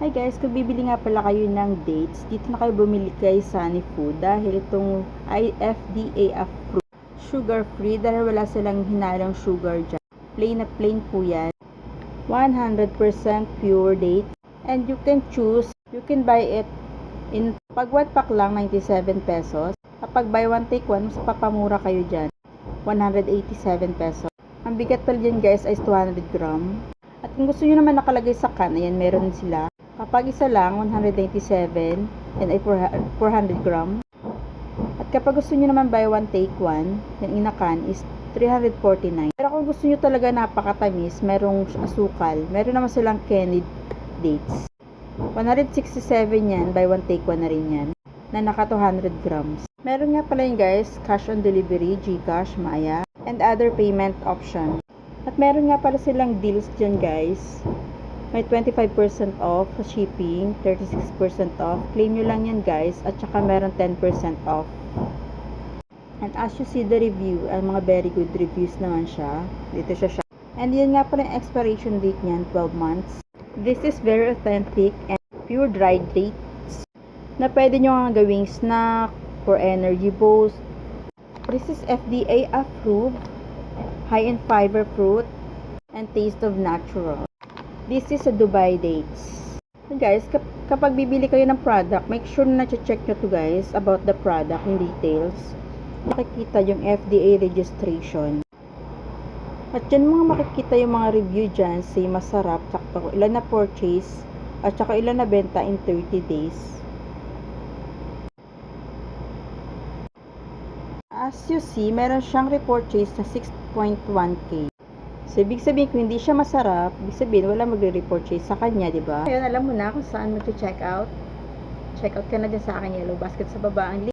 Hi guys, kung bibili nga pala kayo ng dates, dito na kayo bumili kay Sunny Food dahil itong FDA approved, sugar free dahil wala silang hinalong sugar dyan. Plain na plain po yan. 100% pure date. And you can choose, you can buy it in, pag 1 pack lang, 97 pesos. Kapag buy 1 take 1, mas papamura kayo dyan. 187 pesos. Ang bigat pala dyan guys ay 200 gram. At kung gusto nyo naman nakalagay sa can, ayan, meron sila. Kapag isa lang, 197, and ay 400 gram. At kapag gusto nyo naman buy 1 take 1, yung inakan is 349. Pero kung gusto nyo talaga napakatamis, merong asukal. Meron naman silang candied dates. 167 yan, buy 1 take 1 na rin yan. Na naka 200 grams. Meron nga pala yun guys, cash on delivery, GCash, Maya, and other payment option. At meron nga pala silang deals dyan guys. May 25% off sa shipping, 36% off. Claim nyo lang yan guys. At saka meron 10% off. And as you see the review, ang mga very good reviews naman siya. Dito siya. And yun nga pala yung expiration date niyan, 12 months. This is very authentic and pure dried dates na pwede nyo nga gawing snack for energy boost. This is FDA approved, high in fiber fruit, and taste of natural. This is a Dubai dates. So guys, kapag bibili kayo ng product, make sure na check nyo to guys about the product in details. Makikita yung FDA registration. At dyan mga makikita yung mga review dyan, say masarap, sakto ilan na purchase, at saka ilan na benta in 30 days. As you see, meron siyang repurchase na 6.1k. So, ibig sabihin, kung hindi siya masarap, ibig sabihin, wala magre-repurchase sa kanya, di ba? Ngayon, alam mo na kung saan mag-check out. Check out ka na dyan sa aking yellow basket sa baba. Ang